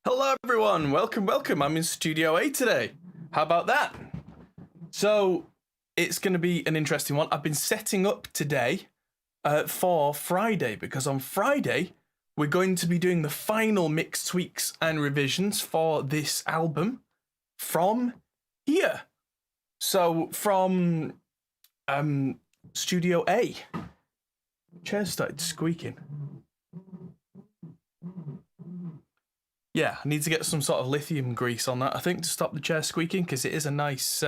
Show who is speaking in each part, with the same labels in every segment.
Speaker 1: Hello everyone, welcome. I'm in Studio A today. How about that? So it's going to be an interesting one. I've been setting up today for Friday because on Friday we're going to be doing the final mix, tweaks and revisions for this album from here. So from Studio A. Chair started squeaking. Yeah, I need to get some sort of lithium grease on that, I think, to stop the chair squeaking, because it is a nice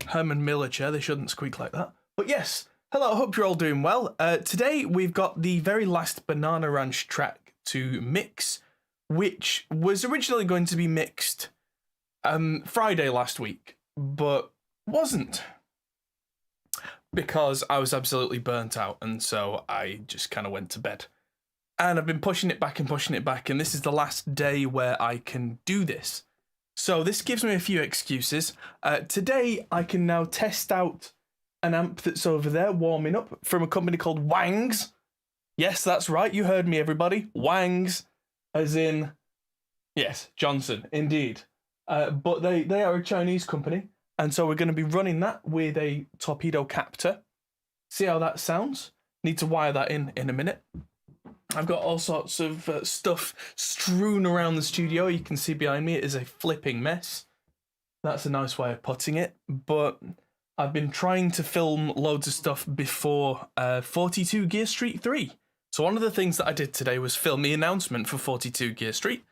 Speaker 1: Herman Miller chair. They shouldn't squeak like that. But yes, hello, I hope you're all doing well. Today, we've got the very last Banana Ranch track to mix, which was originally going to be mixed Friday last week, but wasn't, because I was absolutely burnt out, and so I just kind of went to bed. And I've been pushing it back, and this is the last day where I can do this. So this gives me a few excuses. Today, I can now test out an amp that's over there warming up from a company called Wang's. Yes, that's right, you heard me, everybody. Wang's, as in, yes, Johnson, indeed. But they are a Chinese company, and so we're going to be running that with a torpedo captor. See how that sounds? Need to wire that in a minute. I've got all sorts of stuff strewn around the studio. You can see behind me it is a flipping mess. That's a nice way of putting it. But I've been trying to film loads of stuff before 42 Gear Street 3. So one of the things that I did today was film the announcement for 42 Gear Street,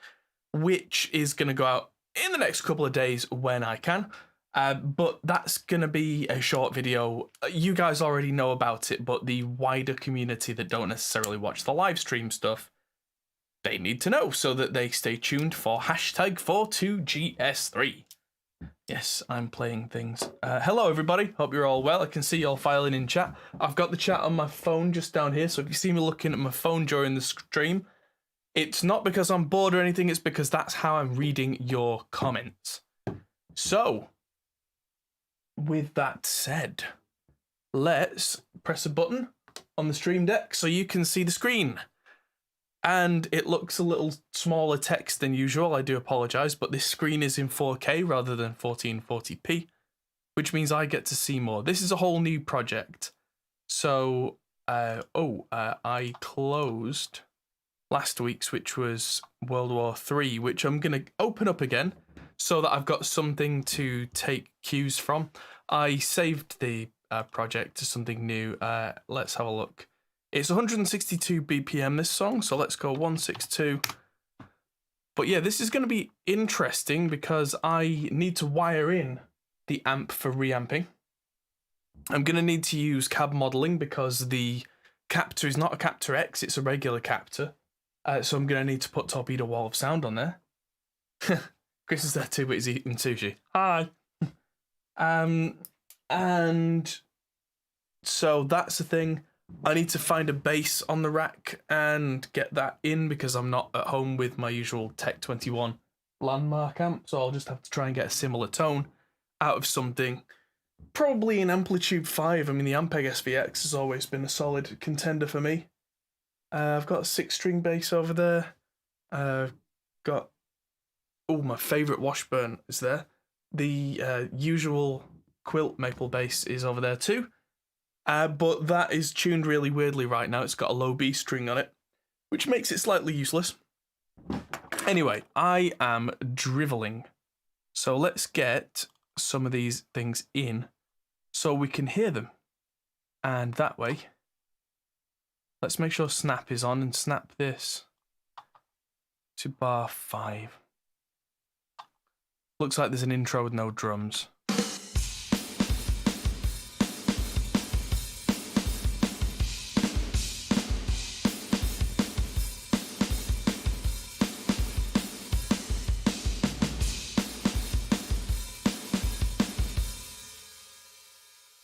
Speaker 1: which is going to go out in the next couple of days when I can. But that's going to be a short video. You guys already know about it, but the wider community that don't necessarily watch the live stream stuff, they need to know so that they stay tuned for hashtag 42GS3. Yes, I'm playing things. Hello, everybody. Hope you're all well. I can see you all filing in chat. I've got the chat on my phone just down here, so if you see me looking at my phone during the stream, it's not because I'm bored or anything, it's because that's how I'm reading your comments. So, with that said, let's press a button on the stream deck so you can see the screen. And it looks a little smaller text than usual, I do apologise, but this screen is in 4K rather than 1440p, which means I get to see more. This is a whole new project. So, I closed last week's, which was World War III, which I'm going to open up again, so that I've got something to take cues from. I saved the project to something new. Let's have a look. It's 162 BPM, this song, so let's go 162. But yeah, this is going to be interesting because I need to wire in the amp for reamping. I'm going to need to use cab modeling because the captor is not a Captor X, it's a regular captor. So I'm going to need to put Torpedo Wall of Sound on there. Chris is there too, but he's eating sushi. Hi. And so that's the thing. I need to find a bass on the rack and get that in because I'm not at home with my usual Tech 21 landmark amp, so I'll just have to try and get a similar tone out of something. Probably an Amplitude 5. I mean, the Ampeg SVX has always been a solid contender for me. I've got a 6-string bass over there. Got my favourite Washburn is there. The usual Quilt maple bass is over there too. But that is tuned really weirdly right now. It's got a low B string on it, which makes it slightly useless. Anyway, I am drivelling. So let's get some of these things in so we can hear them. And that way, let's make sure snap is on and snap this to bar 5. Looks like there's an intro with no drums.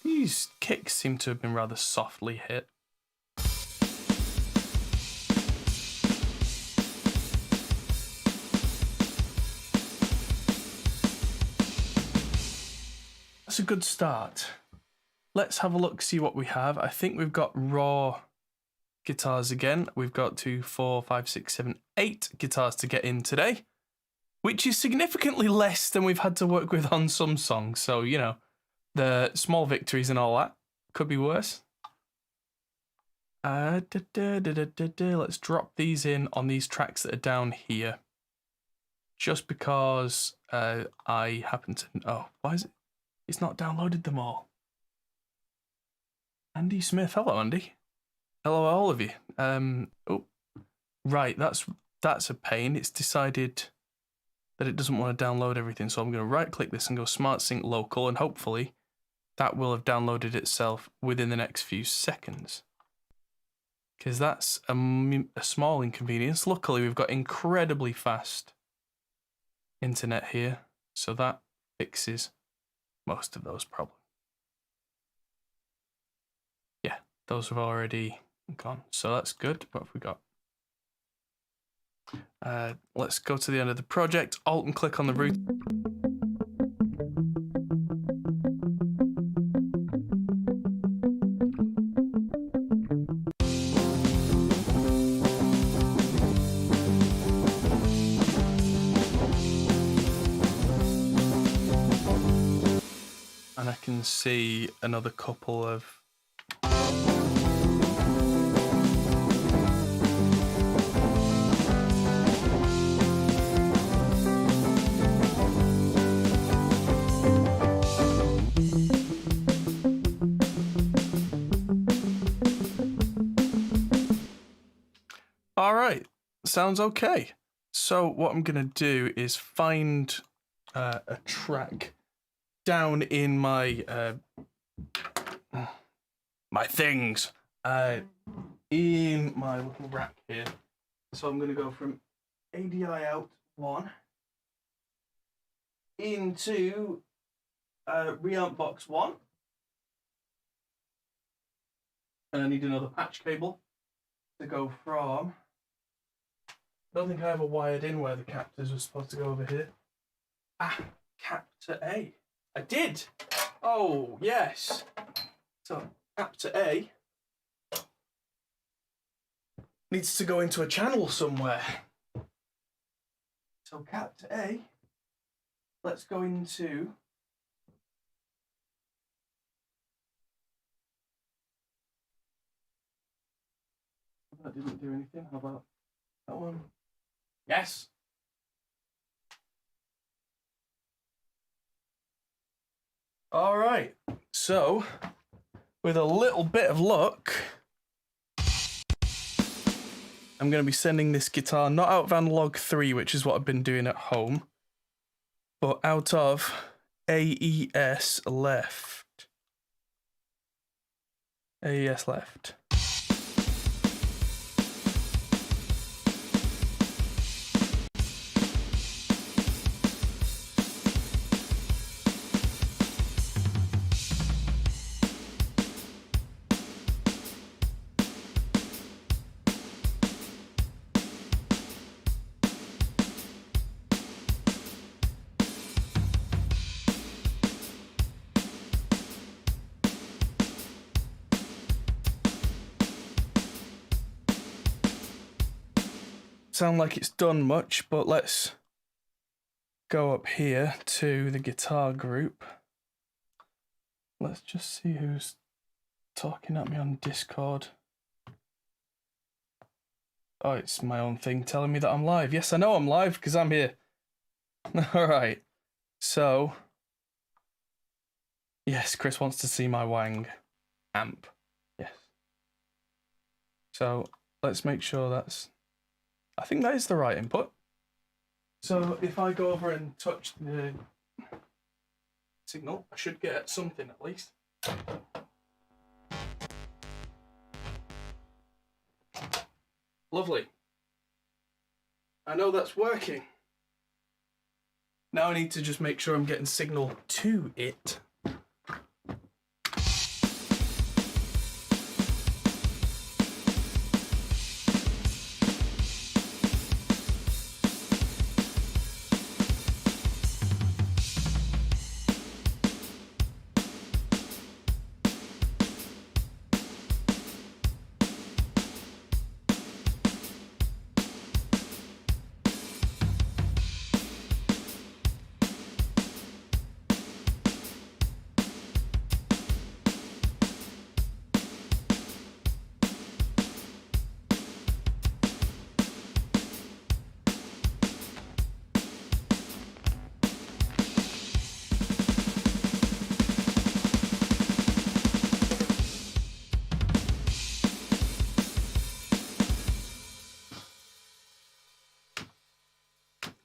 Speaker 1: These kicks seem to have been rather softly hit. That's a good start. Let's have a look, see what we have. I think we've got raw guitars again. We've got 2, 4, 5, 6, 7, 8 guitars to get in today, which is significantly less than we've had to work with on some songs. So, you know, the small victories and all that could be worse. Let's drop these in on these tracks that are down here. Just because I happen to... Oh, why is it? It's not downloaded them all. Andy Smith. Hello, Andy. Hello, all of you. Oh, right. That's a pain. It's decided that it doesn't want to download everything. So I'm going to right-click this and go Smart Sync Local, and hopefully that will have downloaded itself within the next few seconds. Because that's a small inconvenience. Luckily, we've got incredibly fast internet here, so that fixes most of those problems. Yeah, those have already gone, so that's good. What have we got? Let's go to the end of the project, Alt and click on the root. And I can see another couple of... All right, sounds okay. So what I'm gonna do is find a track down in my my things in my little rack here. So I'm gonna go from ADI out 1 into reamp box 1, and I need another patch cable to go from... I don't think I ever wired in where the captors were supposed to go over here. Ah, cap to A. I did! Oh, yes. So, cap to A needs to go into a channel somewhere. So, cap to A, let's go into... That didn't do anything. How about that one? Yes! All right, so with a little bit of luck, I'm going to be sending this guitar not out of analog 3, which is what I've been doing at home, but out of AES left. AES left. Sound like it's done much, but let's go up here to the guitar group. Let's just see who's talking at me on Discord. Oh, it's my own thing telling me that I'm live. Yes, I know I'm live because I'm here. All right. So, yes, Chris wants to see my Wang amp. Yes. So, let's make sure that's... I think that is the right input. So if I go over and touch the signal, I should get something at least. Lovely. I know that's working. Now I need to just make sure I'm getting signal to it.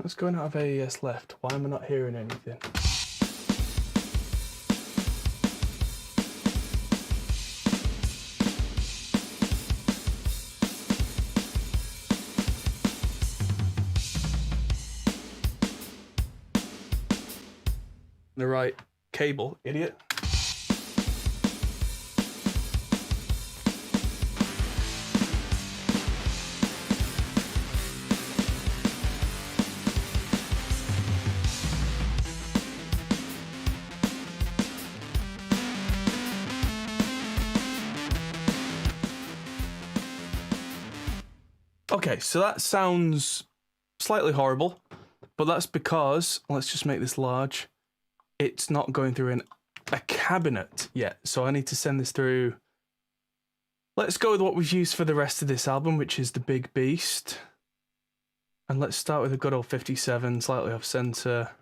Speaker 1: Let's go and out of AES left. Why am I not hearing anything? The right cable, idiot. Okay, so that sounds slightly horrible, but that's because, let's just make this large, it's not going through a cabinet yet, so I need to send this through. Let's go with what we've used for the rest of this album, which is the Big Beast. And let's start with a good old 57, slightly off center.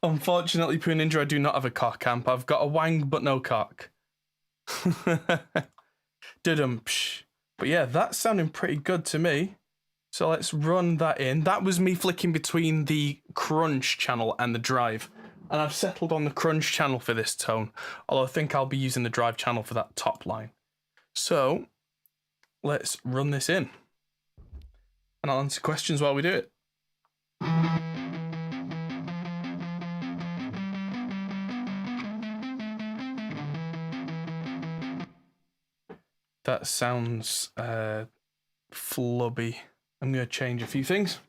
Speaker 1: Unfortunately, Poo Ninja, I do not have a cock amp. I've got a wang, but no cock. Dudum-psh. But yeah, that's sounding pretty good to me. So let's run that in. That was me flicking between the crunch channel and the drive. And I've settled on the crunch channel for this tone. Although I think I'll be using the drive channel for that top line. So let's run this in. And I'll answer questions while we do it. That sounds flubby. I'm going to change a few things.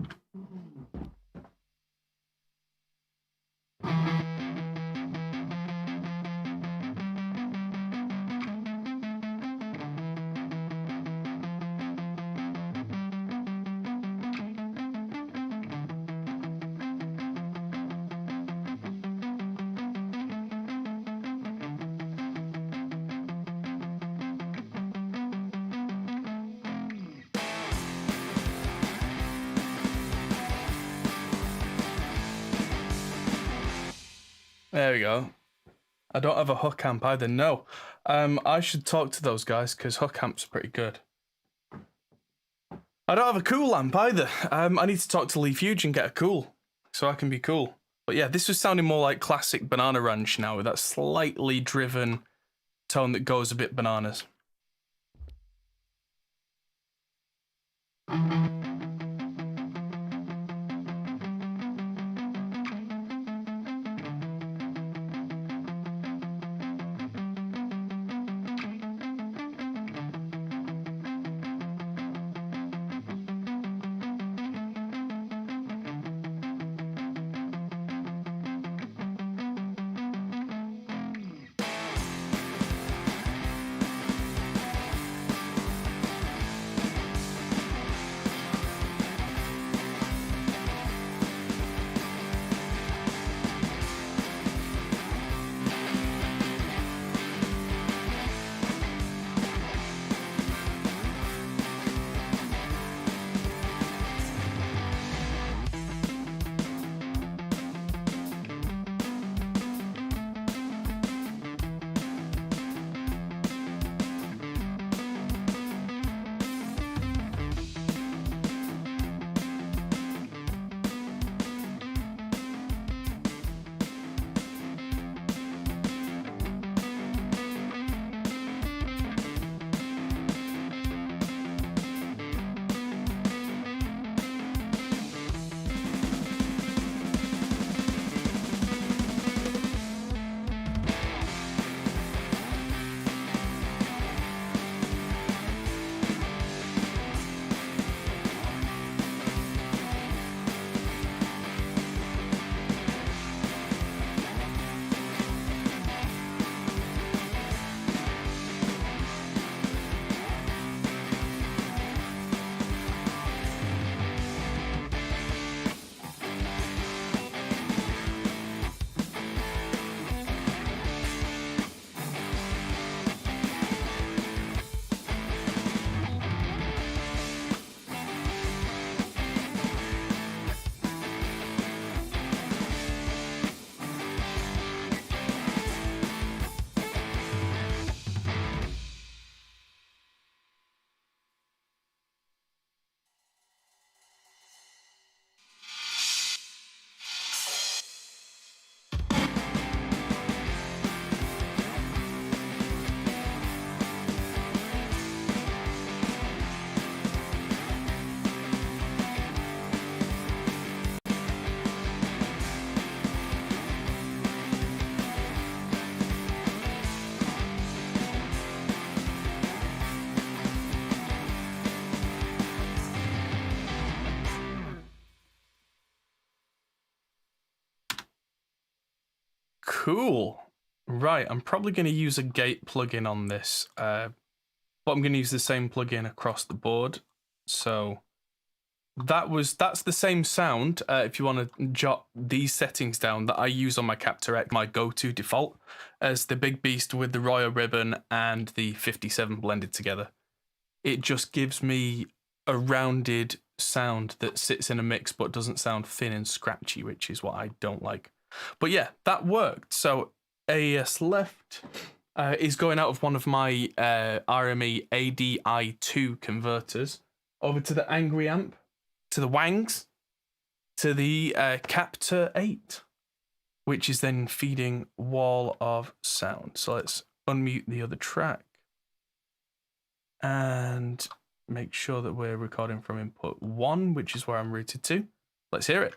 Speaker 1: There we go. I don't have a hook amp either, no. I should talk to those guys because hook amps are pretty good. I don't have a cool amp either. I need to talk to Lee Fuge and get a cool so I can be cool. But yeah, this was sounding more like classic Banana Ranch now with that slightly driven tone that goes a bit bananas. Cool. Right, I'm probably going to use a gate plugin on this, but I'm going to use the same plugin across the board. So that's the same sound. If you want to jot these settings down that I use on my Captor X, my go-to default, as the big beast with the Royal Ribbon and the 57 blended together. It just gives me a rounded sound that sits in a mix but doesn't sound thin and scratchy, which is what I don't like. But yeah, that worked. So AES left is going out of one of my RME ADI2 converters over to the Angry Amp, to the Wangs, to the Captor 8, which is then feeding Wall of Sound. So let's unmute the other track and make sure that we're recording from input 1, which is where I'm routed to. Let's hear it.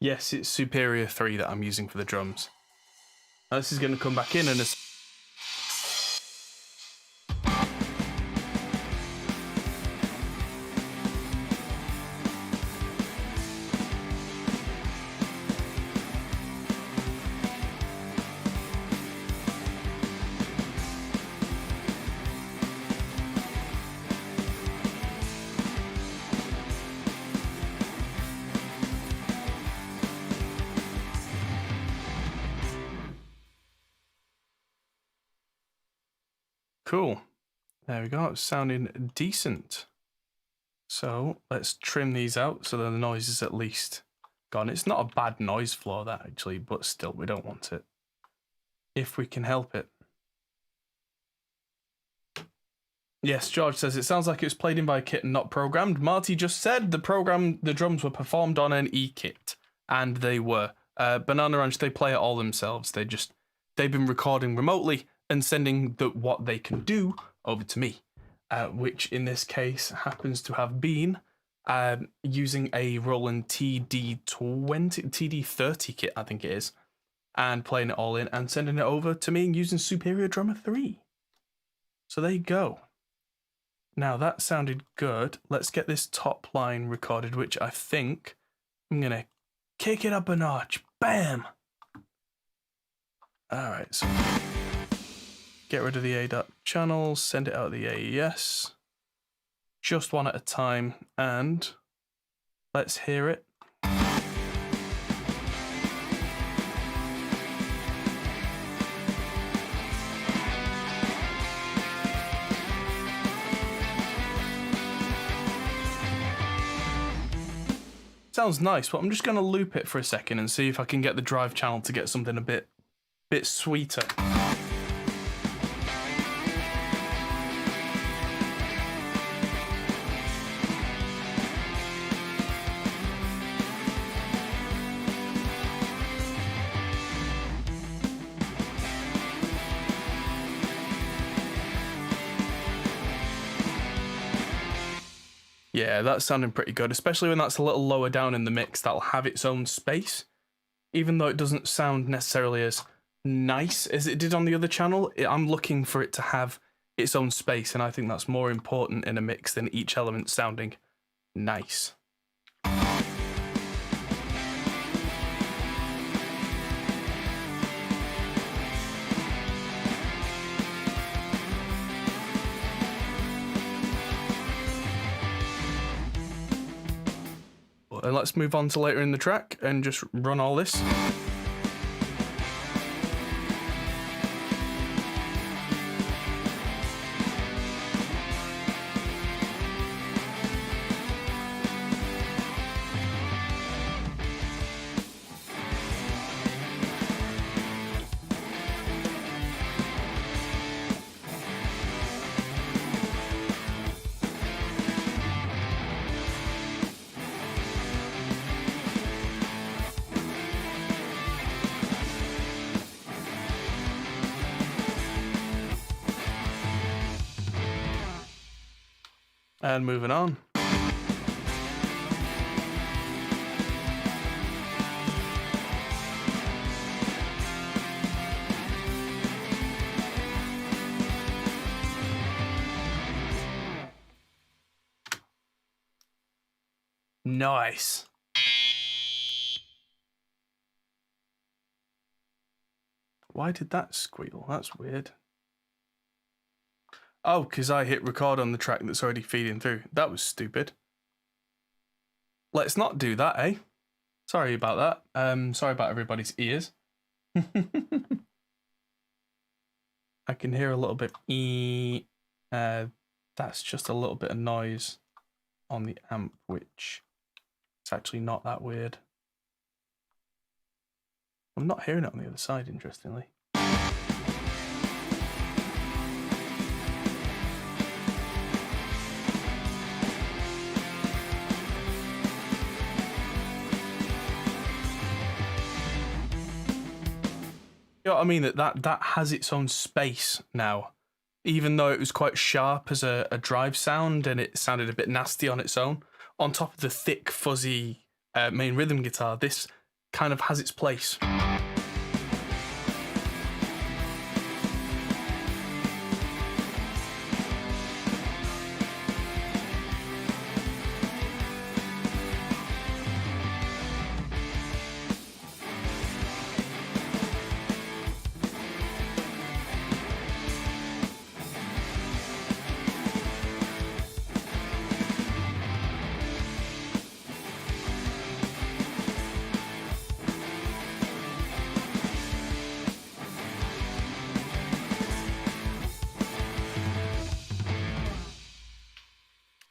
Speaker 1: Yes, it's Superior 3 that I'm using for the drums. Now this is going to come back in and... Cool. There we go. It's sounding decent. So let's trim these out so that the noise is at least gone. It's not a bad noise floor, that actually, but still, we don't want it if we can help it. Yes, George says it sounds like it was played in by a kit and not programmed. Marty just said the drums were performed on an E-kit, and they were. Banana Ranch, they play it all themselves. They've been recording remotely and sending what they can do over to me, which in this case happens to have been using a Roland TD30 kit, I think it is, and playing it all in and sending it over to me using Superior Drummer 3. So there you go. Now that sounded good. Let's get this top line recorded, which I think I'm going to kick it up a notch. Bam! All right, so get rid of the A.dot channels, send it out of the AES, just one at a time, and let's hear it. sounds nice, but I'm just going to loop it for a second and see if I can get the drive channel to get something a bit sweeter. Yeah, that's sounding pretty good, especially when that's a little lower down in the mix. That'll have its own space. Even though it doesn't sound necessarily as nice as it did on the other channel, I'm looking for it to have its own space, and I think that's more important in a mix than each element sounding nice. And let's move on to later in the track and just run all this. And moving on. Nice. Why did that squeal? That's weird. Oh, because I hit record on the track that's already feeding through. That was stupid. Let's not do that, eh? Sorry about that. Sorry about everybody's ears. I can hear a little bit. That's just a little bit of noise on the amp, which is actually not that weird. I'm not hearing it on the other side, interestingly. You know what I mean? That has its own space now. Even though it was quite sharp as a drive sound and it sounded a bit nasty on its own, on top of the thick, fuzzy main rhythm guitar, this kind of has its place.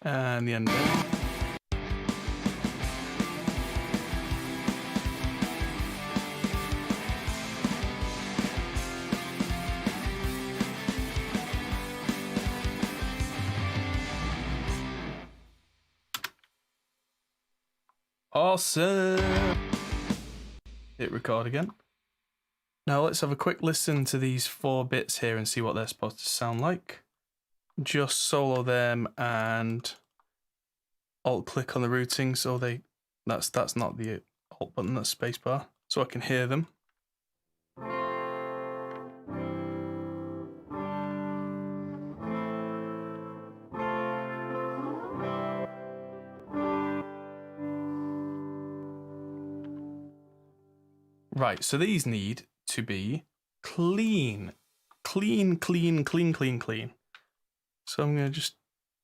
Speaker 1: And the end bit. Awesome. Hit record again. Now let's have a quick listen to these 4 bits here and see what they're supposed to sound like. Just solo them and alt click on the routing so that's not the alt button, that's spacebar, so I can hear them. Right, so these need to be clean. Clean. So I'm going to just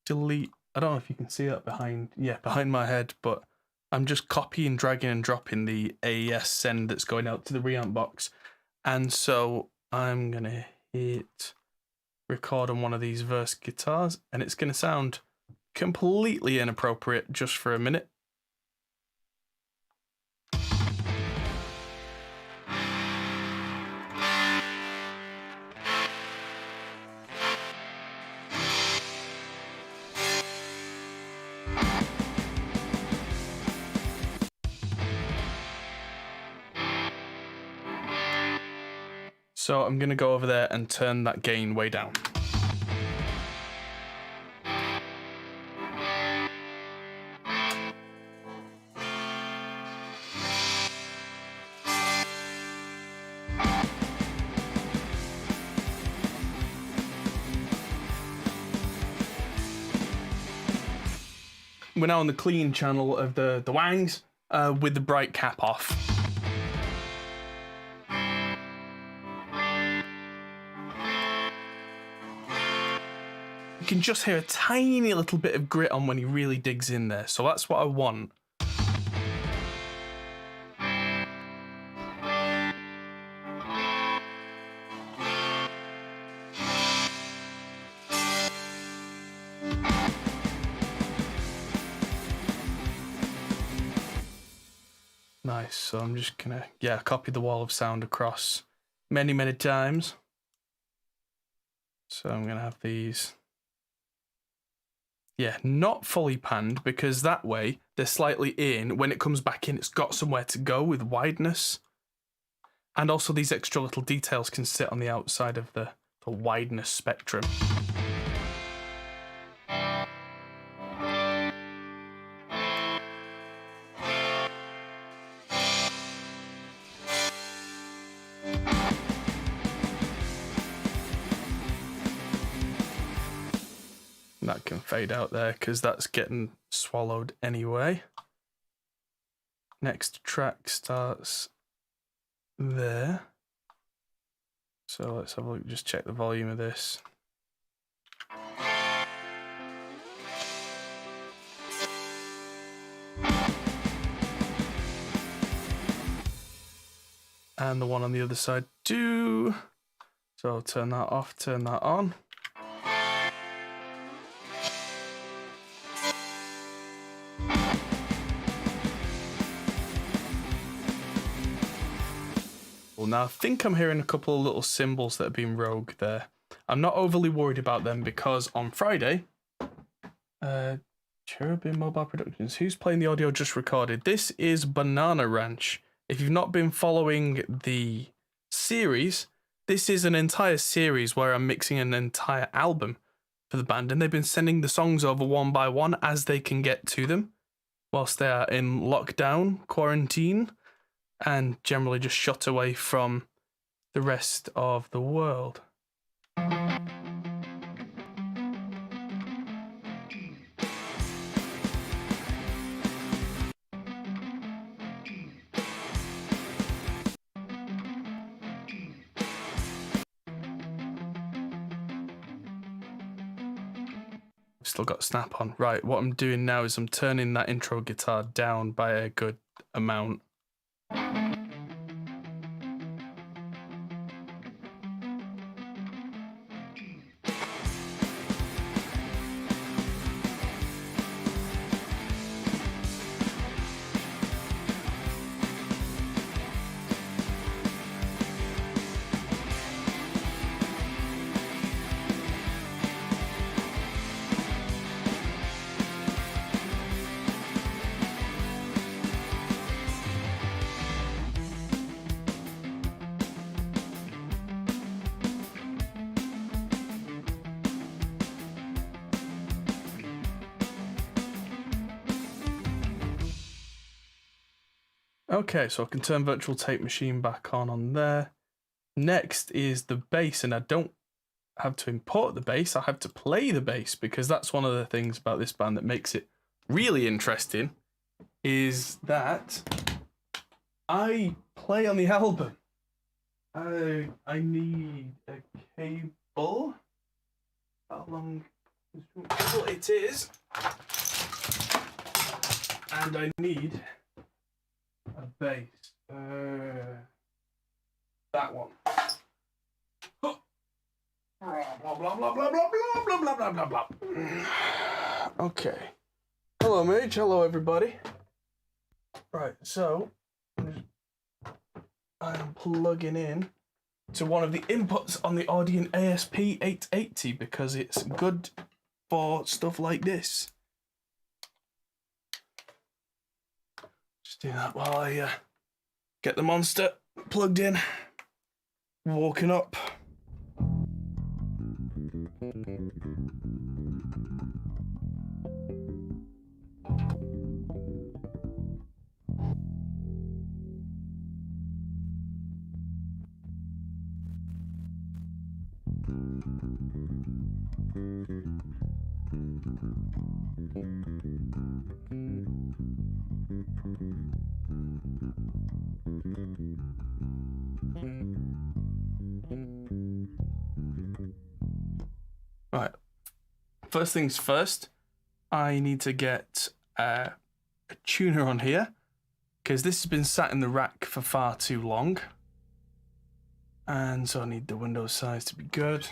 Speaker 1: delete, I don't know if you can see that behind my head, but I'm just copying, dragging and dropping the AES send that's going out to the reamp box. And so I'm going to hit record on one of these verse guitars and it's going to sound completely inappropriate just for a minute. So I'm going to go over there and turn that gain way down. We're now on the clean channel of the wangs with the bright cap off. You can just hear a tiny little bit of grit on when he really digs in there, so that's what I want. Nice, so I'm just gonna, copy the wall of sound across many, many times. So I'm gonna have these, not fully panned, because that way they're slightly in. When it comes back in, it's got somewhere to go with wideness. And also these extra little details can sit on the outside of the wideness spectrum. That can fade out there because that's getting swallowed anyway. Next track starts there. So let's have a look, just check the volume of this. And the one on the other side too. So I'll turn that off, turn that on. Now I think I'm hearing a couple of little cymbals that have been rogue there. I'm not overly worried about them because on Friday, Cherubim Mobile Productions, who's playing the audio just recorded? This is Banana Ranch. If you've not been following the series, this is an entire series where I'm mixing an entire album for the band, and they've been sending the songs over one by one as they can get to them whilst they are in lockdown, quarantine, and generally just shut away from the rest of the world. Still got snap on. Right, what I'm doing now is I'm turning that intro guitar down by a good amount. Okay, so I can turn Virtual Tape Machine back on there. Next is the bass, and I don't have to import the bass, I have to play the bass, because that's one of the things about this band that makes it really interesting, is that I play on the album. I need a cable. How long cable it is. And I need a bass. That one. Blah blah blah blah blah blah blah blah blah blah. Okay. Hello, Mage. Hello, everybody. Right, so I'm plugging in to one of the inputs on the Audion ASP880 because it's good for stuff like this. Just do that while I get the monster plugged in. woken up. Right. First things first, I need to get a tuner on here because this has been sat in the rack for far too long. And so I need the window size to be good.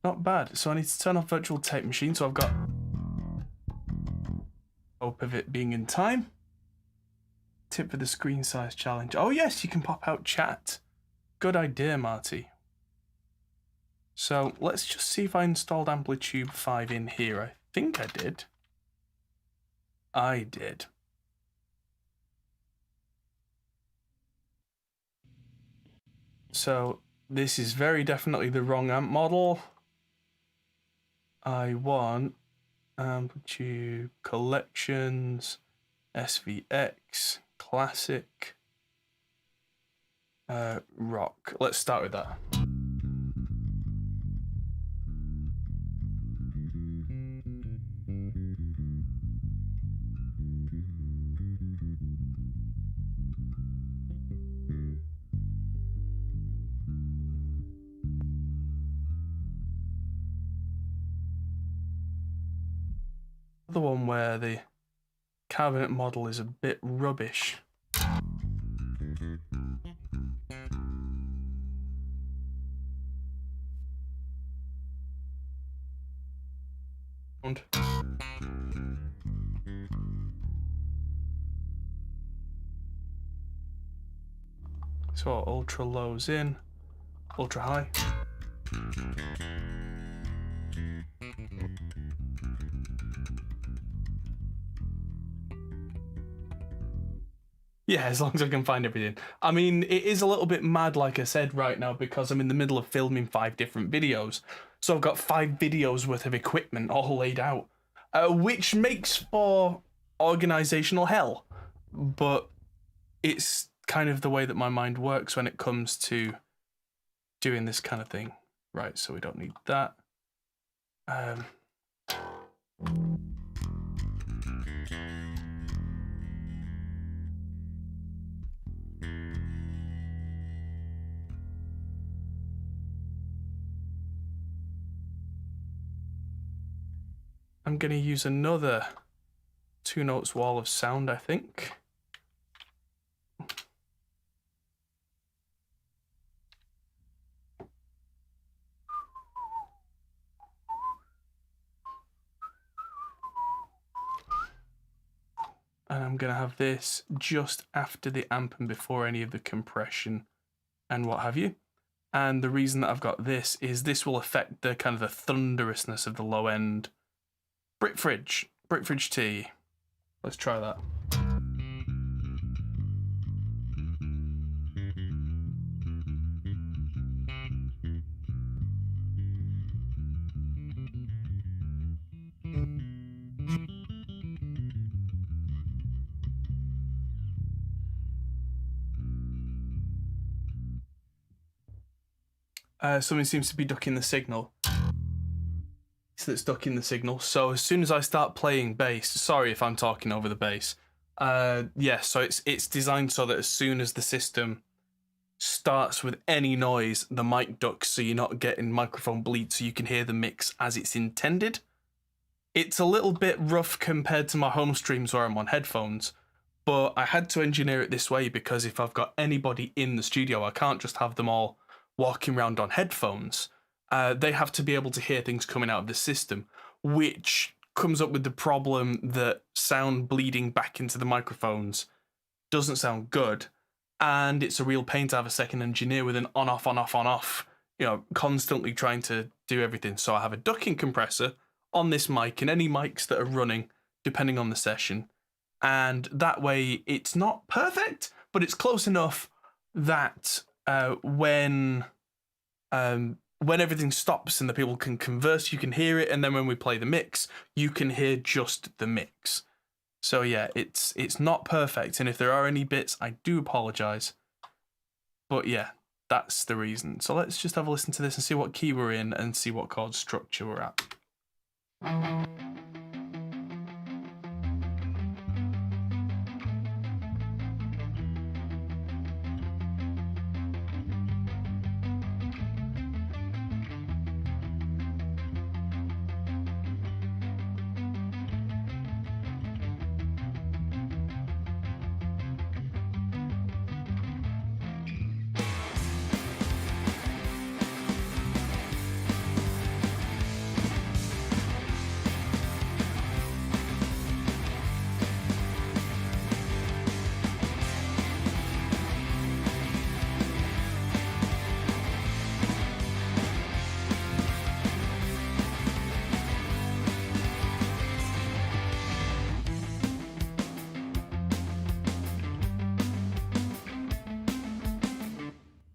Speaker 1: Not bad. So I need to turn off virtual tape machine. So I've got hope of it being in time. Tip for the screen size challenge. Oh yes, you can pop out chat. Good idea, Marty. So let's just see if I installed Amplitude 5 in here. I think I did. I did. So this is very definitely the wrong amp model. I want Amplitude Collections, SVX, Classic, Rock. Let's start with that. The one where the cabinet model is a bit rubbish. So ultra low's in, ultra high. Yeah, as long as I can find everything. I mean, it is a little bit mad, like I said, right now, because I'm in the middle of filming 5 different videos. So I've got 5 videos worth of equipment all laid out, which makes for organizational hell. But it's kind of the way that my mind works when it comes to doing this kind of thing. Right, so we don't need that. I'm going to use another 2 notes wall of sound, I think. And I'm going to have this just after the amp and before any of the compression and what have you. And the reason that I've got this is this will affect the kind of the thunderousness of the low end. Britfridge T. Let's try that. Something seems to be ducking the signal. So it's ducking the signal. So as soon as I start playing bass, sorry if I'm talking over the bass. Yeah, so it's designed so that as soon as the system starts with any noise, the mic ducks so you're not getting microphone bleed, so you can hear the mix as it's intended. It's a little bit rough compared to my home streams where I'm on headphones, but I had to engineer it this way because if I've got anybody in the studio, I can't just have them all walking around on headphones. They have to be able to hear things coming out of the system, which comes up with the problem that sound bleeding back into the microphones doesn't sound good. And it's a real pain to have a second engineer with an on-off, on-off, on-off, constantly trying to do everything. So I have a ducking compressor on this mic and any mics that are running, depending on the session. And that way it's not perfect, but it's close enough that when everything stops and the people can converse, you can hear it. And then when we play the mix, you can hear just the mix. So yeah, it's not perfect. And if there are any bits, I do apologize. But yeah, that's the reason. So let's just have a listen to this and see what key we're in and see what chord structure we're at.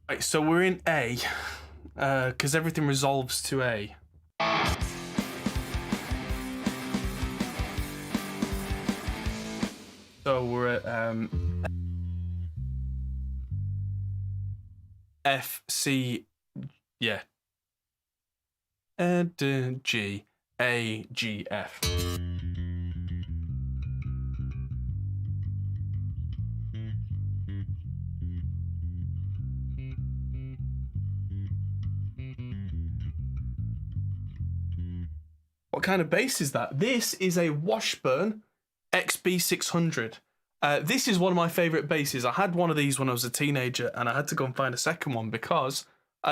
Speaker 1: Right, so we're in A, because everything resolves to A. So we're at F, C, yeah, G, A, G, F. What kind of bass is that? This is a Washburn XB600. This is one of my favorite basses. I had one of these when I was a teenager and I had to go and find a second one because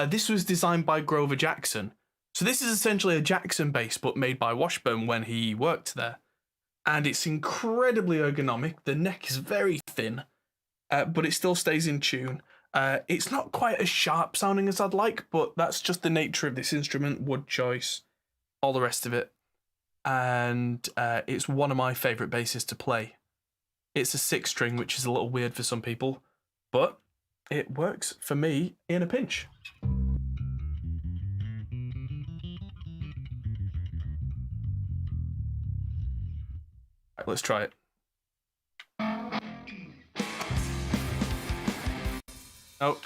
Speaker 1: this was designed by Grover Jackson. So this is essentially a Jackson bass but made by Washburn when he worked there. And it's incredibly ergonomic. The neck is very thin, but it still stays in tune. It's not quite as sharp sounding as I'd like, but that's just the nature of this instrument, wood choice, all the rest of it. And it's one of my favourite basses to play. It's a 6-string, which is a little weird for some people, but it works for me in a pinch. Right, let's try it. Oh.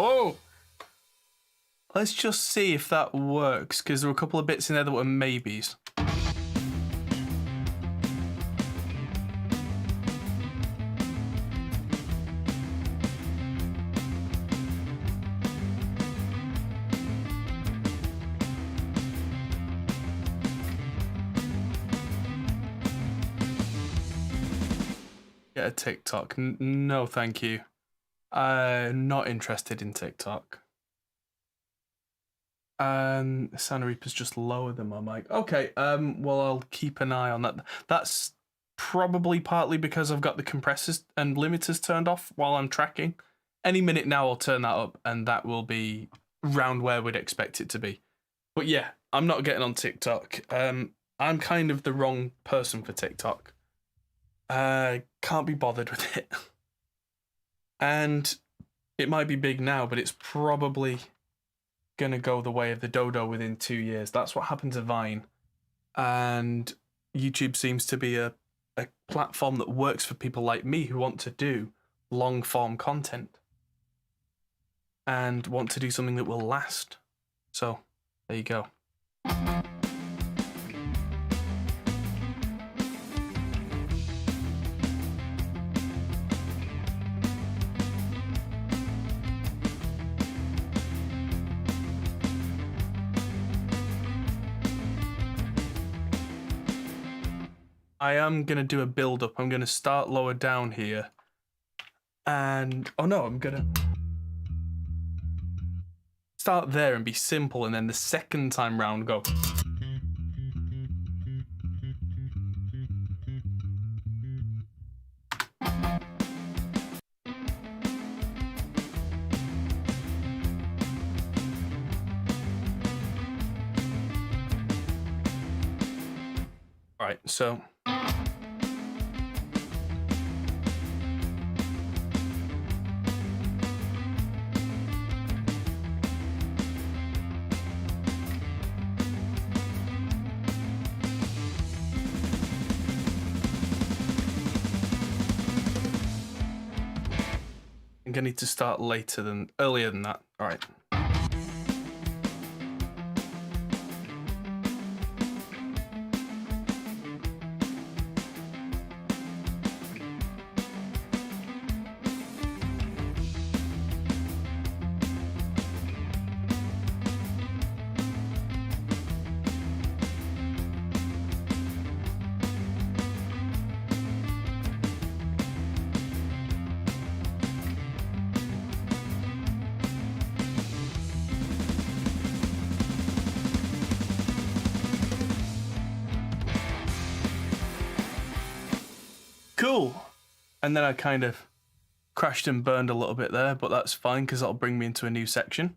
Speaker 1: Oh! Let's just see if that works, because there were a couple of bits in there that were maybes. Get a TikTok. No, thank you. Not interested in TikTok. Sound of Reaper's just lower than my mic. Okay, well, I'll keep an eye on that. That's probably partly because I've got the compressors and limiters turned off while I'm tracking. Any minute now I'll turn that up and that will be round where we'd expect it to be. But yeah, I'm not getting on TikTok. I'm kind of the wrong person for TikTok. Can't be bothered with it. And it might be big now, but it's probably gonna go the way of the dodo within 2 years. That's what happened to Vine. And YouTube seems to be a platform that works for people like me who want to do long form content and want to do something that will last. So there you go. I am going to do a build up. I'm going to start lower down here. And, oh no, I'm going to start there and be simple. And then the second time round go. All right, so. I'm gonna need to start earlier than that. All right. Cool. And then I kind of crashed and burned a little bit there, but that's fine because that'll bring me into a new section.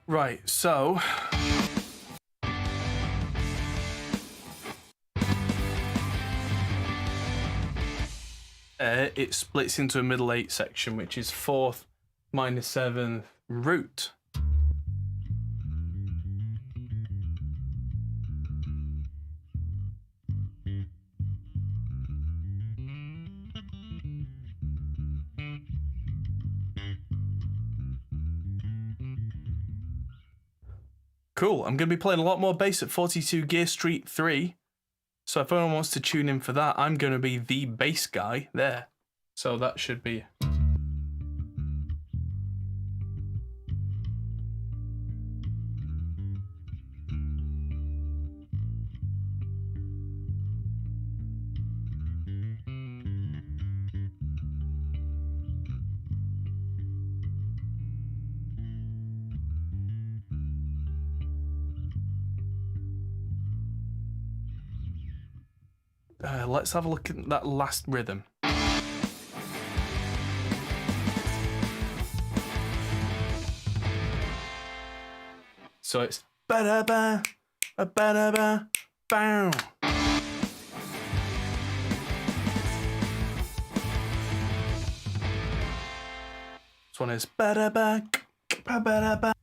Speaker 1: Right, so it splits into a middle 8 section, which is 4th minus 7th root. Cool, I'm going to be playing a lot more bass at 42 Gear Street 3. So if anyone wants to tune in for that, I'm going to be the bass guy there. So that should be... let's have a look at that last rhythm. So it's ba-da-ba, ba-da-ba, bow. This one is ba-da-ba, ba-da-ba,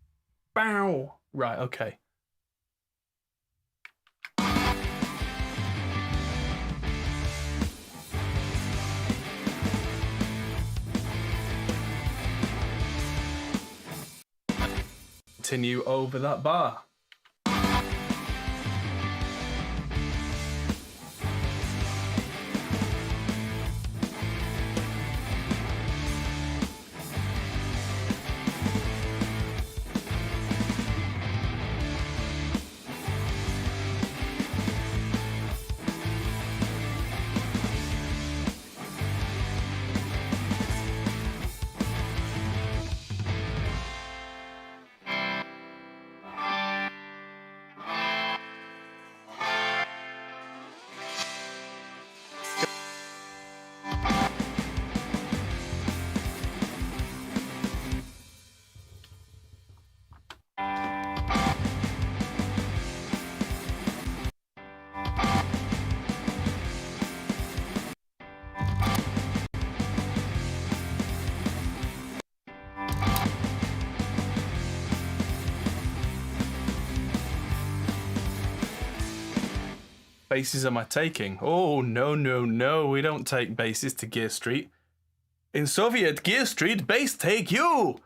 Speaker 1: bow. Right, okay. continue over that bar. Bases am I taking? Oh, no. We don't take bases to Gear Street. In Soviet Gear Street, base take you!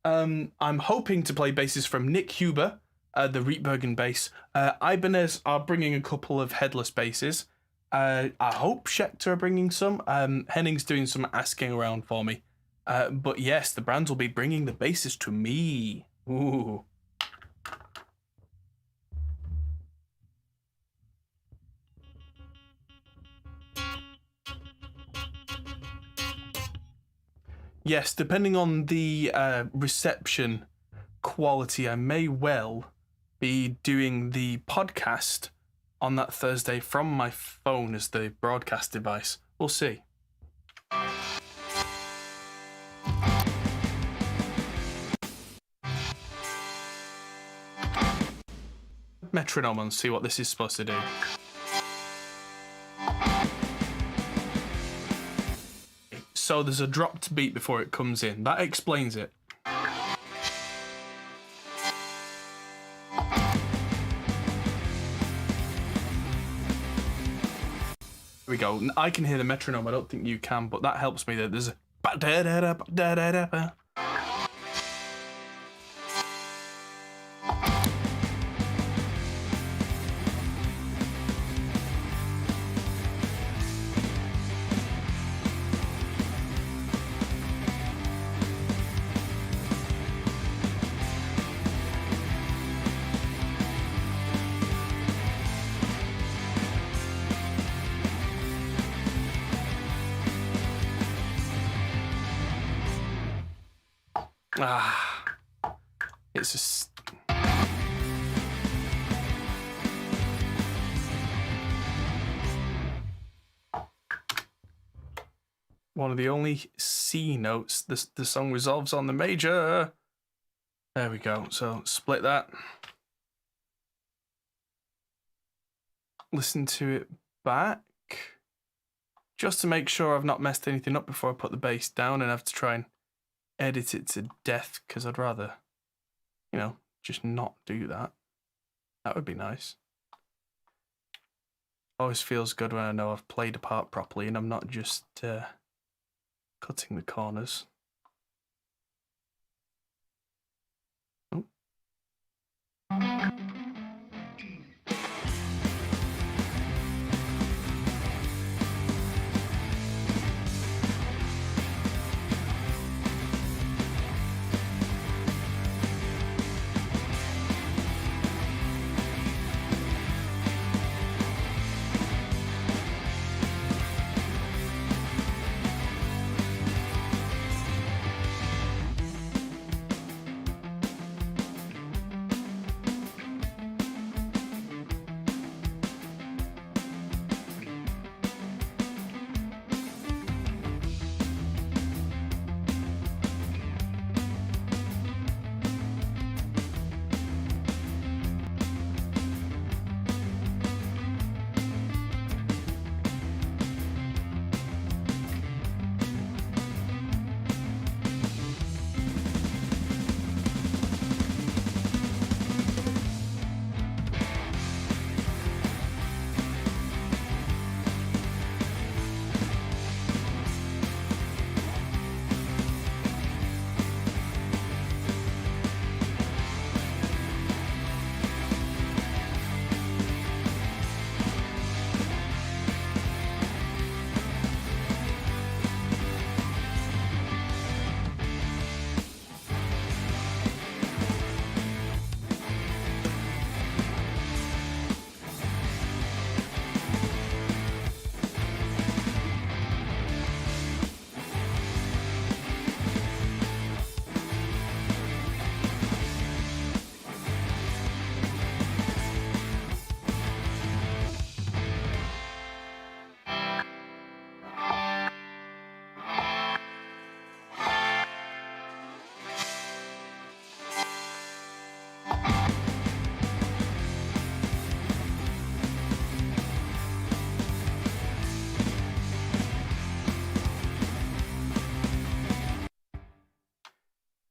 Speaker 1: I'm hoping to play bases from Nick Huber, the Rietbergen base. Ibanez are bringing a couple of headless bases. I hope Schecter are bringing some. Henning's doing some asking around for me. But yes, the brands will be bringing the bases to me. Ooh. Yes, depending on the reception quality, I may well be doing the podcast on that Thursday from my phone as the broadcast device. We'll see. Metronome and see what this is supposed to do. So there's a dropped beat before it comes in. That explains it. Here we go. I can hear the metronome. I don't think you can, but that helps me. That there's a... It's a... One of the only C notes. The song resolves on the major. There we go. So split that. Listen to it back. Just to make sure I've not messed anything up before I put the bass down and have to try and edit it to death, because I'd rather, you know, just not do that. That would be nice. Always feels good when I know I've played a part properly and I'm not just cutting the corners. Oh.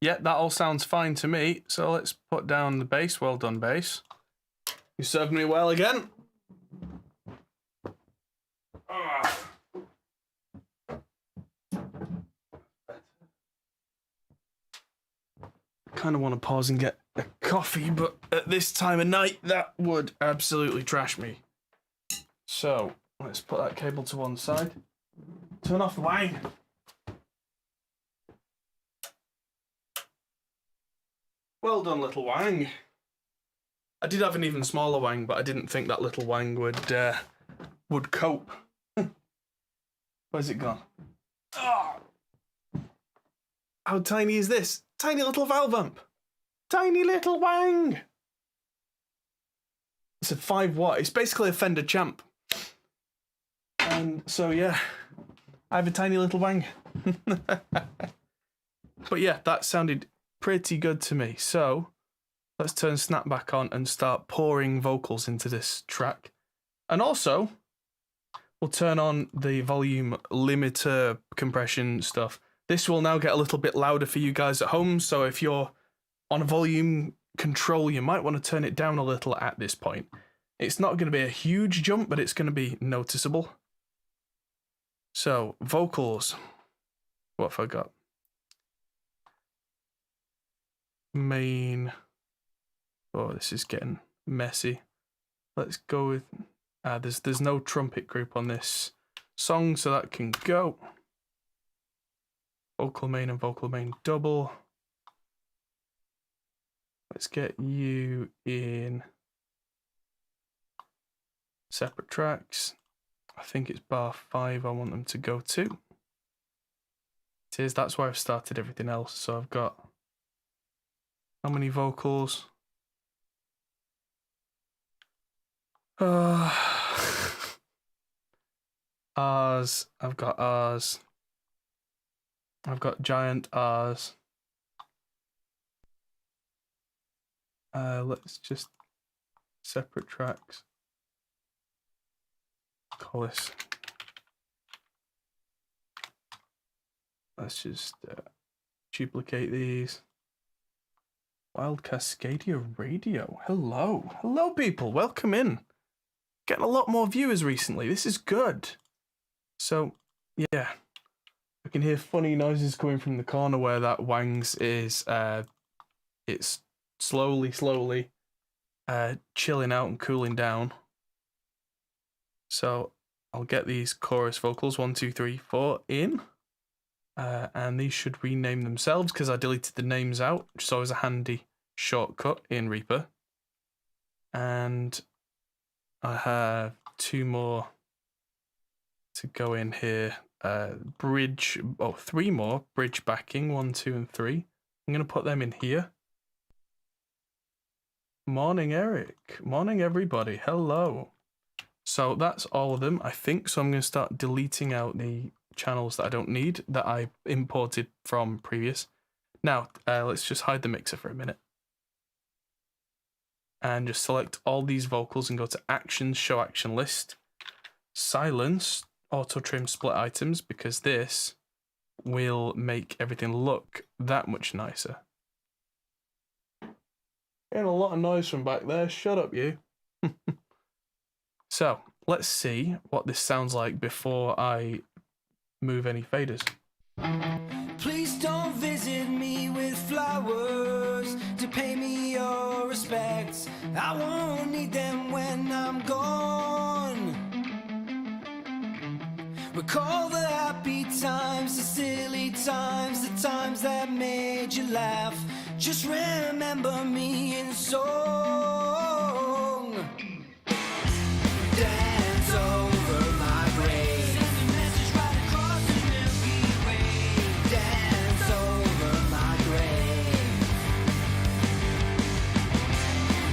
Speaker 1: Yeah, that all sounds fine to me. So let's put down the bass. Well done, bass. You served me well again. Kind of want to pause and get a coffee, but at this time of night, that would absolutely trash me. So let's put that cable to one side. Turn off the wang. Well done, little wang. I did have an even smaller wang, but I didn't think that little wang would cope. Where's it gone? Oh. How tiny is this? Tiny little valve amp. Tiny little wang. It's a 5 watt. It's basically a Fender Champ. And so, yeah, I have a tiny little wang. But yeah, that sounded pretty good to me. So let's turn Snap back on and start pouring vocals into this track. And also, we'll turn on the volume limiter compression stuff. This will now get a little bit louder for you guys at home. So if you're on a volume control, you might want to turn it down a little at this point. It's not going to be a huge jump, but it's going to be noticeable. So, vocals. What have I got? Main. Oh, this is getting messy. Let's go with... there's no trumpet group on this song, so that can go. Vocal main and vocal main double. Let's get you in separate tracks. I think it's bar 5 I want them to go to. It is, that's why I've started everything else. So I've got how many vocals? R's. I've got R's. I've got giant R's. Let's just separate tracks. Call this. Let's just duplicate these. Wild Cascadia Radio. Hello. Hello, people. Welcome in. Getting a lot more viewers recently. This is good. So, yeah. I can hear funny noises coming from the corner where that wangs is. It's slowly chilling out and cooling down. So I'll get these chorus vocals 1, 2, 3, 4 in, and these should rename themselves because I deleted the names out, which is always a handy shortcut in Reaper. And I have 2 more to go in here. 3 more bridge backing, 1, 2, and 3. I'm gonna put them in here. Morning, Eric. Morning, everybody. Hello. So that's all of them, I think. So I'm going to start deleting out the channels that I don't need, that I imported from previous. Now, let's just hide the mixer for a minute. And just select all these vocals and go to Actions, Show Action List. Silence, Auto Trim Split Items, because this will make everything look that much nicer. Getting a lot of noise from back there. Shut up, you. So, let's see what this sounds like before I move any faders.
Speaker 2: Please don't visit me with flowers to pay me your respects. I won't need them when I'm gone. Recall the happy times, the silly times, the times that made you laugh. Just remember me in song. Dance over my grave. Send a message right across the Milky Way. Dance over my grave.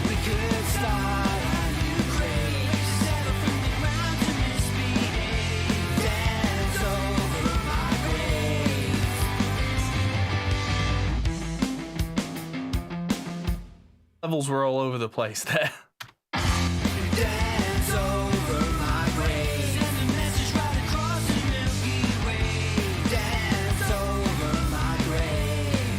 Speaker 2: We could start a new grave. Settle from the ground to misbehave. Dance over my grave.
Speaker 1: Levels were all over the place there.
Speaker 2: Dance over my grave. Send a message right across the Milky Way. Dance over my grave.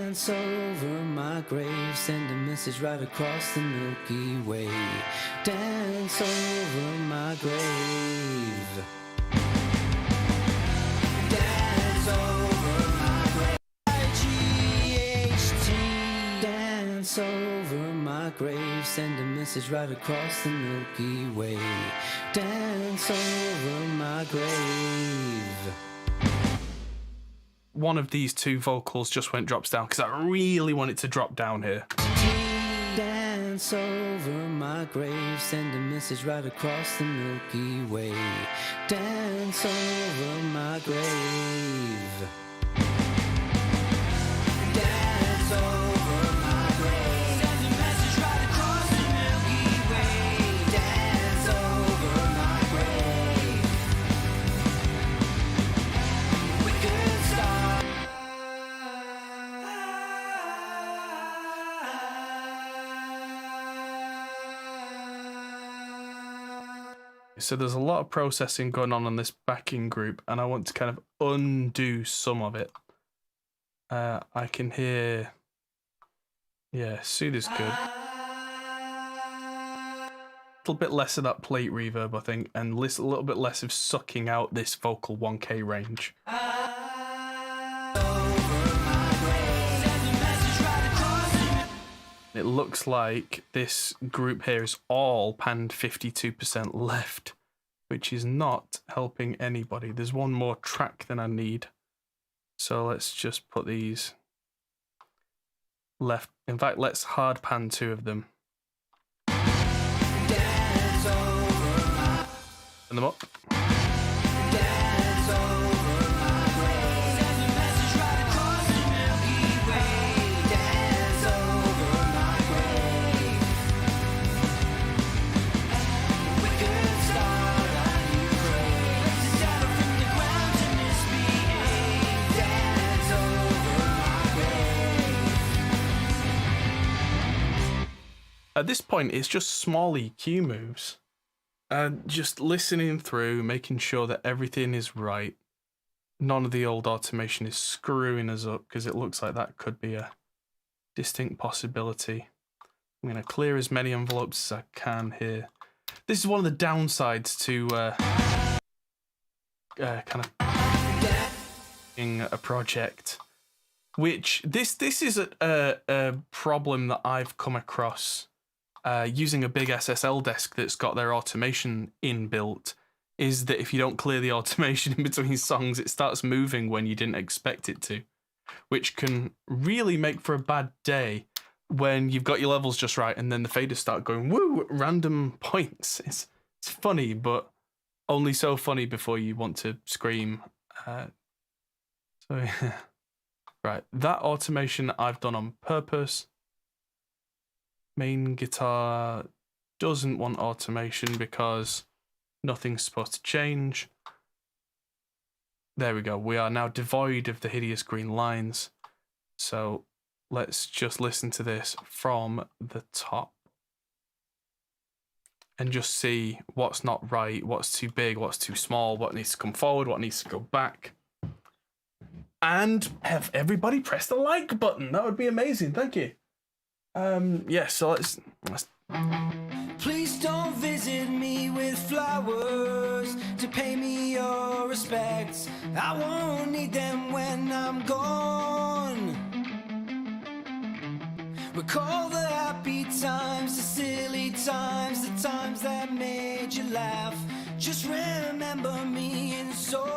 Speaker 2: Dance over my grave, send a message right across the Milky Way. Dance over my grave. Dance over my grave. I-G-H-T. Dance over my grave, send a message right across the Milky Way. Dance over my grave.
Speaker 1: One of these two vocals just drops down because I really want it to drop down here.
Speaker 2: Dance over my grave, send a message right across the Milky Way. Dance over my grave. Dance over my grave, send a message right across the Milky Way. Dance over my grave. We could start.
Speaker 1: So there's a lot of processing going on this backing group, and I want to kind of undo some of it. I can hear, yeah, Soothe is good. A little bit less of that plate reverb, I think, and a little bit less of sucking out this vocal 1K range. It looks like this group here is all panned 52% left, which is not helping anybody. There's one more track than I need. So let's just put these left. In fact, let's hard pan two of them. Turn them up. At this point, it's just small EQ moves. And just listening through, making sure that everything is right. None of the old automation is screwing us up, because it looks like that could be a distinct possibility. I'm going to clear as many envelopes as I can here. This is one of the downsides to kind of being a project. Which, this is a problem that I've come across using a big SSL desk that's got their automation inbuilt, is that if you don't clear the automation in between songs, it starts moving when you didn't expect it to, which can really make for a bad day when you've got your levels just right and then the faders start going woo at random points. It's funny, but only so funny before you want to scream. So yeah. Right, that automation I've done on purpose. Main guitar doesn't want automation because nothing's supposed to change. There we go. We are now devoid of the hideous green lines. So let's just listen to this from the top and just see what's not right, what's too big, what's too small, what needs to come forward, what needs to go back. And have everybody press the like button. That would be amazing. Thank you. Yeah, so let's...
Speaker 2: Please don't visit me with flowers to pay me your respects. I won't need them when I'm gone. Recall the happy times, the silly times, the times that made you laugh. Just remember me in song.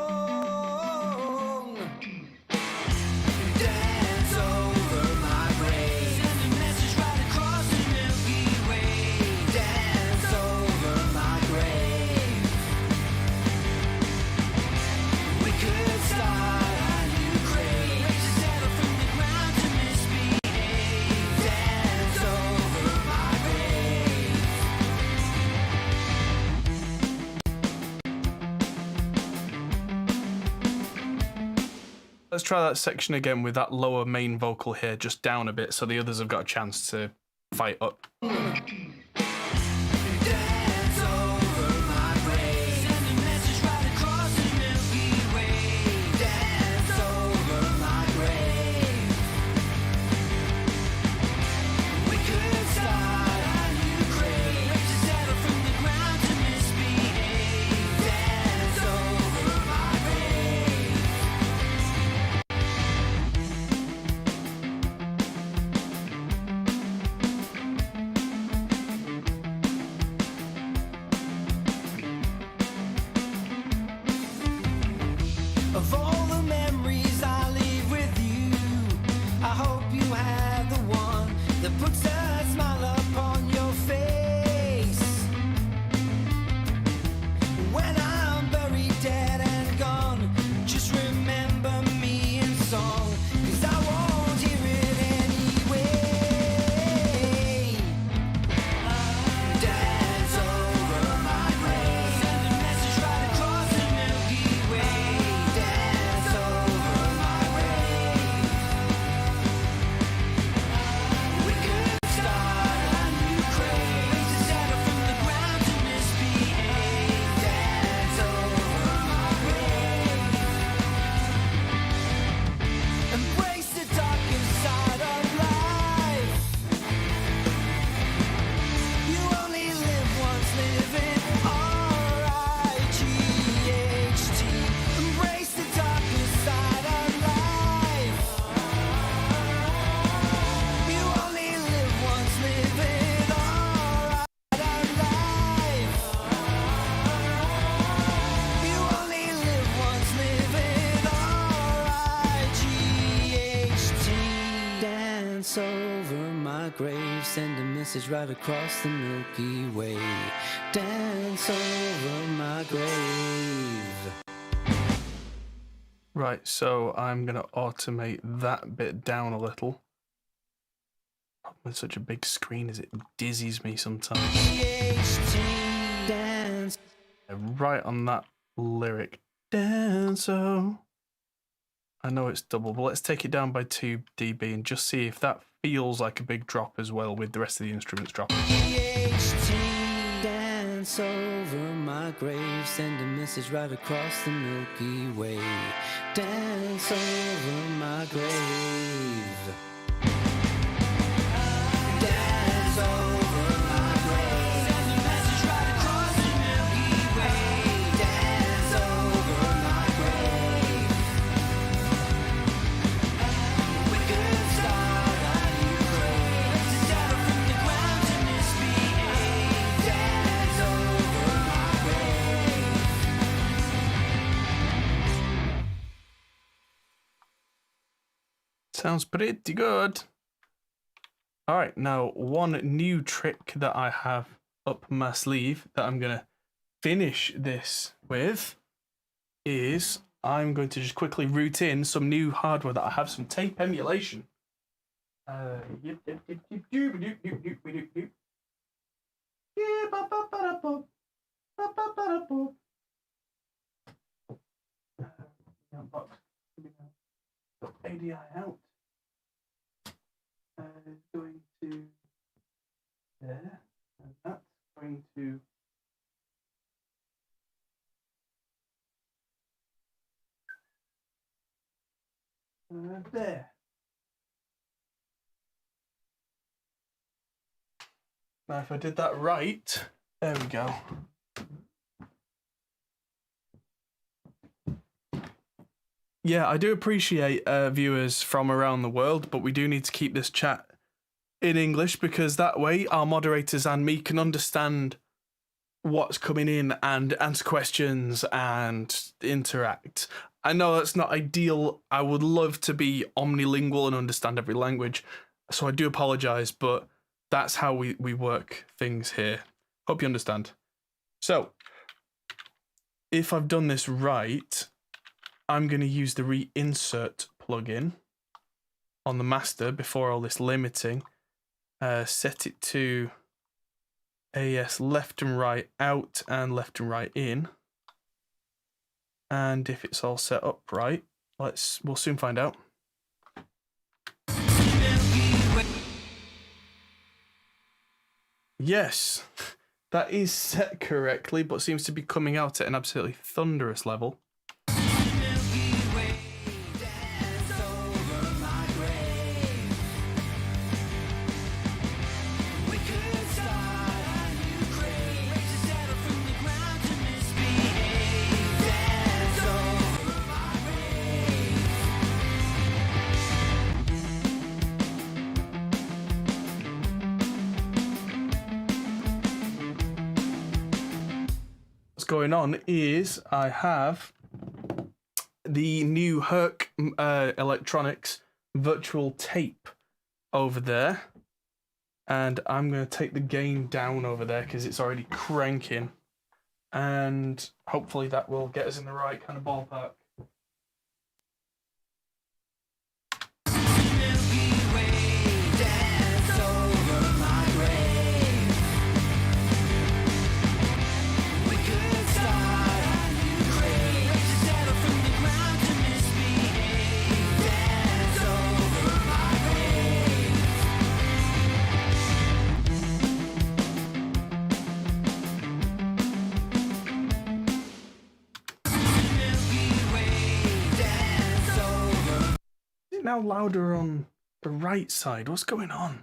Speaker 2: Dance over my grave, send a message right across the Milky Way. Dance over my grave. We could start a new grave, to settle from the ground to misbehave. Dance over my grave.
Speaker 1: Let's try that section again with that lower main vocal here, just down a bit so the others have got a chance to fight up.
Speaker 2: Dance over my grave, send a message right across the Milky Way. Dance over my grave. Dance over my grave, send a message right across the Milky Way. Dance over my grave.
Speaker 1: Right, so I'm going to automate that bit down a little. With such a big screen is it dizzies me sometimes.
Speaker 2: Dance.
Speaker 1: Right on that lyric. Dance, oh. I know it's double, but let's take it down by 2 dB and just see if that feels like a big drop as well with the rest of the instruments dropping.
Speaker 2: Dance over my grave, send a message right across the Milky Way. Dance over my grave. Dance over my grave, send a message right across the Milky Way. Dance over my grave. We could start a new grave to settle from the ground to misbehave. Dance over my grave.
Speaker 1: Sounds pretty good. All right, now one new trick that I have up my sleeve that I'm going to finish this with is I'm going to just quickly root in some new hardware that I have, some tape emulation. ADI out. Going to there, and that's going to there. Now, if I did that right, there we go. Yeah, I do appreciate viewers from around the world, but we do need to keep this chat in English because that way our moderators and me can understand what's coming in and answer questions and interact. I know that's not ideal. I would love to be omnilingual and understand every language, so I do apologize, but that's how we work things here. Hope you understand. So, if I've done this right, I'm going to use the reinsert plugin on the master before all this limiting. Set it to AS left and right out and left and right in. And if it's all set up right, we'll soon find out. Yes, that is set correctly, but seems to be coming out at an absolutely thunderous level. Going on is I have the new Herc Electronics virtual tape over there, and I'm going to take the gain down over there because it's already cranking, and hopefully that will get us in the right kind of ballpark. Now louder on the right side. What's going on?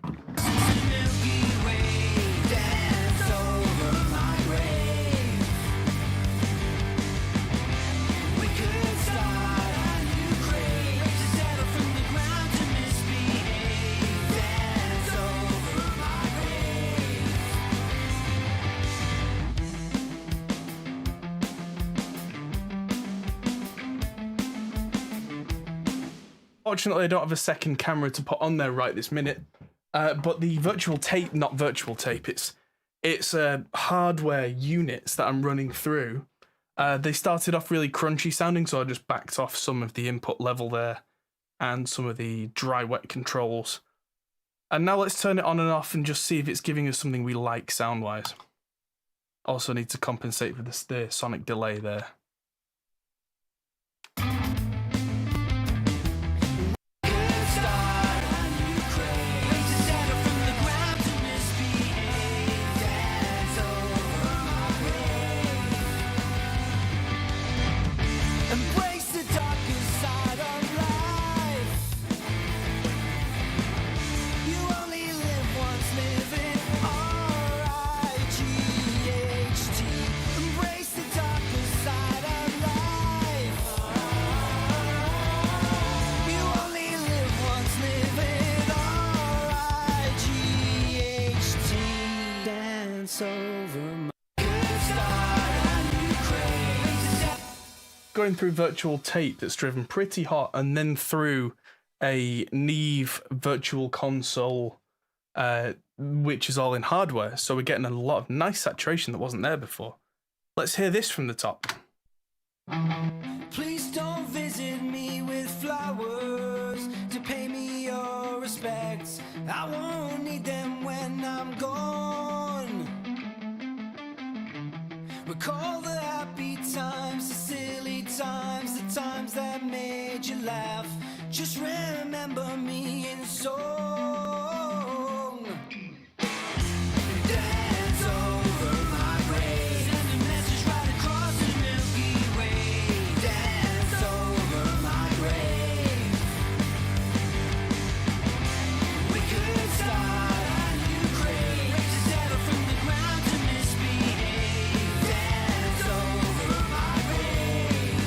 Speaker 1: Fortunately, I don't have a second camera to put on there right this minute. But the virtual tape, not virtual tape, it's hardware units that I'm running through. They started off really crunchy sounding, so I just backed off some of the input level there and some of the dry wet controls. And now let's turn it on and off and just see if it's giving us something we like sound-wise. Also need to compensate for the sonic delay there. Going through virtual tape that's driven pretty hot, and then through a Neve virtual console, which is all in hardware, so we're getting a lot of nice saturation that wasn't there before. Let's hear this from the top.
Speaker 2: Please don't visit me with flowers to pay me your respects. I won't need them when I'm gone. Recall the happy times, the silly times, the times that made you laugh. Just remember me in song. Dance over my grave. Send a message right across the Milky Way. Dance over my grave. We could start a new grave. Raise the dead up from the ground to misbehave. Dance over my grave.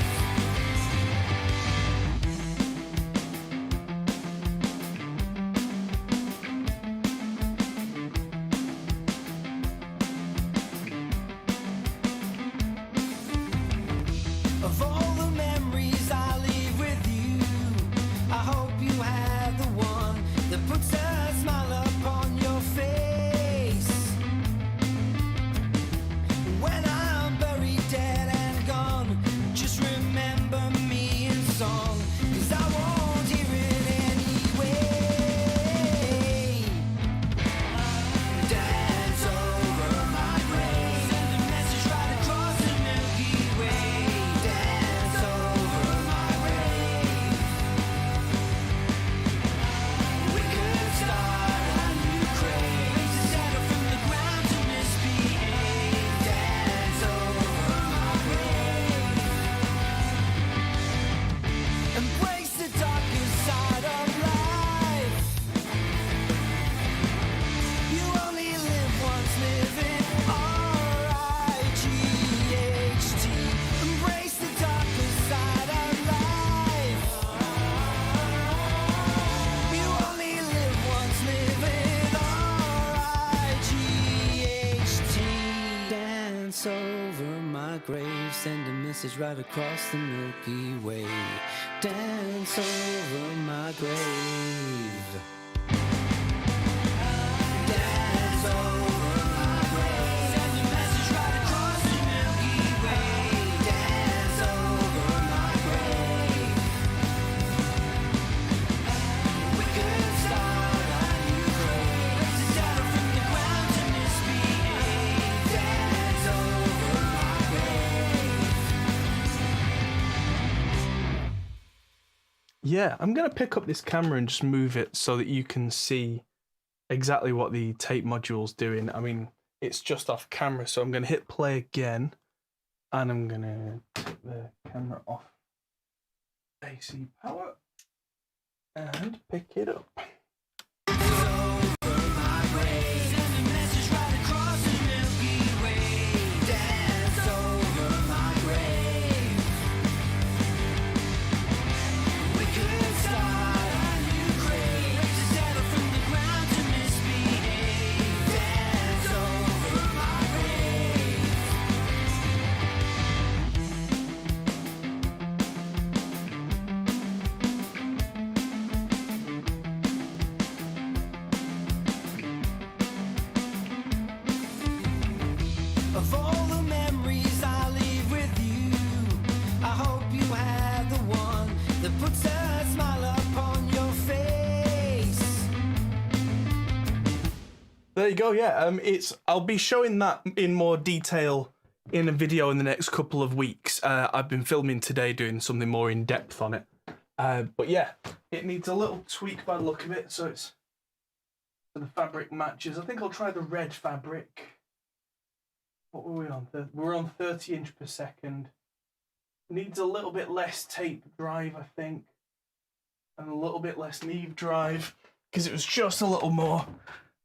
Speaker 2: Of all the memories I leave with you, I hope you have the one that puts a smile upon your face. When I'm buried, dead and gone, just remember me in song, 'cause I won't hear it anyway. Dance over my grave. Send a message right across the Milky Way. Dance over my grave. We could start a new grave. Raise the dead up from the ground to misbehave. Dance over my grave. Embrace the darker side of life. You only live once, live it R-I-G-H-T. Embrace the darker side of life. You only live once, live it R-I-G-H-T. Dance over my grave, send a message right across the Milky Way. Dance over my grave. Dance over my grave. Send a message right across the Milky Way. Dance over my grave. We could start a new grave. Raise the dead up from the ground to misbehave. Dance over my grave.
Speaker 1: Yeah, I'm going to pick up this camera and just move it so that you can see exactly what the tape module's doing. I mean, it's just off camera, so I'm going to hit play again, and I'm going to take the camera off AC power and pick it up.
Speaker 2: Over my grave. Send a message right across the Milky Way. Dance over my grave. We could start a new grave. Raise the dead up from the ground to misbehave. Dance over my grave. of all the memories I leave with you. I hope you have the one that puts a smile upon your face.
Speaker 1: There you go. Yeah, I'll be showing that in more detail in a video in the next couple of weeks. I've been filming today, doing something more in depth on it. But yeah, it needs a little tweak by the look of it, so the fabric matches. I think I'll try the red fabric. What were we on? We're on 30 inch per second. Needs a little bit less tape drive, I think, and a little bit less Neve drive, because it was just a little more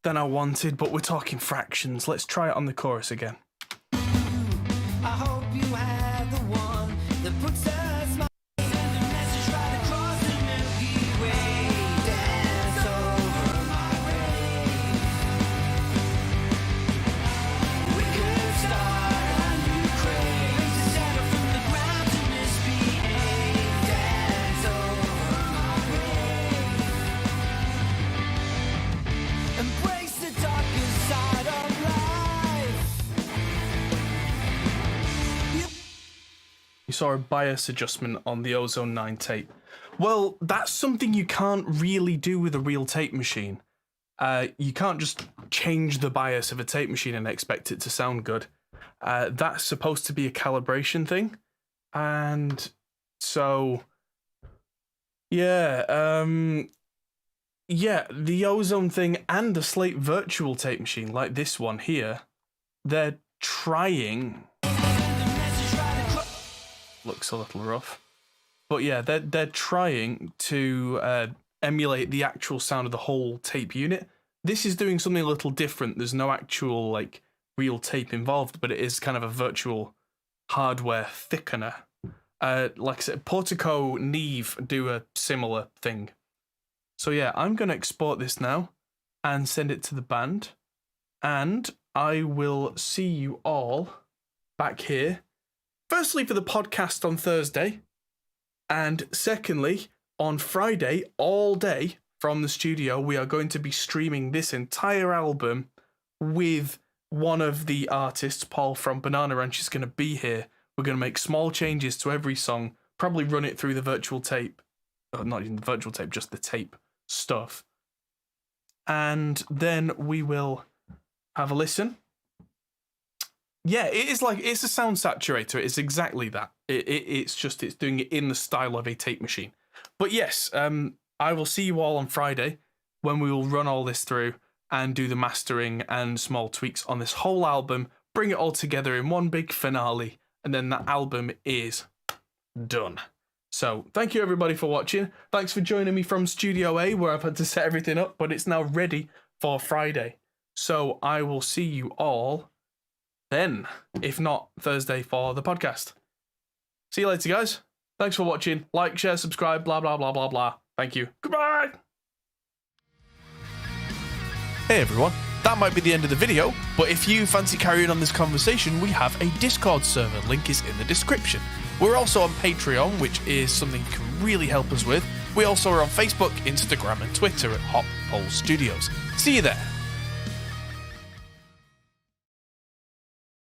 Speaker 1: than I wanted, but we're talking fractions. Let's try it on the chorus again.
Speaker 2: I hope you have the one that puts a smile. Send a message right across the Milky Way. Dance over my grave. We could start a new craze to settle from the ground to misbehave. Dance over my grave. Embrace the darkest side of life.
Speaker 1: You saw a bias adjustment on the Ozone 9 tape. Well, that's something you can't really do with a real tape machine. You can't just change the bias of a tape machine and expect it to sound good. That's supposed to be a calibration thing. And so, yeah, the Ozone thing and the Slate virtual tape machine, like this one here, they're trying. Looks a little rough, but yeah, they're trying to emulate the actual sound of the whole tape unit. This is doing something a little different. There's no actual like real tape involved, but it is kind of a virtual hardware thickener. Like I said, Portico, Neve do a similar thing. So yeah, I'm gonna export this now and send it to the band, and I will see you all back here. Firstly, for the podcast on Thursday, and secondly, on Friday, all day from the studio, we are going to be streaming this entire album with one of the artists, Paul from Banana Ranch, is going to be here. We're going to make small changes to every song, probably run it through the virtual tape. Not even the virtual tape, just the tape stuff. And then we will have a listen. Yeah, it's a sound saturator. It's exactly that. It's doing it in the style of a tape machine. But yes, I will see you all on Friday when we will run all this through and do the mastering and small tweaks on this whole album, bring it all together in one big finale, and then that album is done. So thank you everybody for watching. Thanks for joining me from Studio A, where I've had to set everything up, but it's now ready for Friday. So I will see you all then, if not Thursday for the podcast. See you later, guys. Thanks for watching. Like, share, subscribe, blah, blah, blah, blah, blah. Thank you. Goodbye. Hey, everyone. That might be the end of the video, but if you fancy carrying on this conversation, we have a Discord server. Link is in the description. We're also on Patreon, which is something you can really help us with. We also are on Facebook, Instagram, and Twitter at Hot Pole Studios. See you there.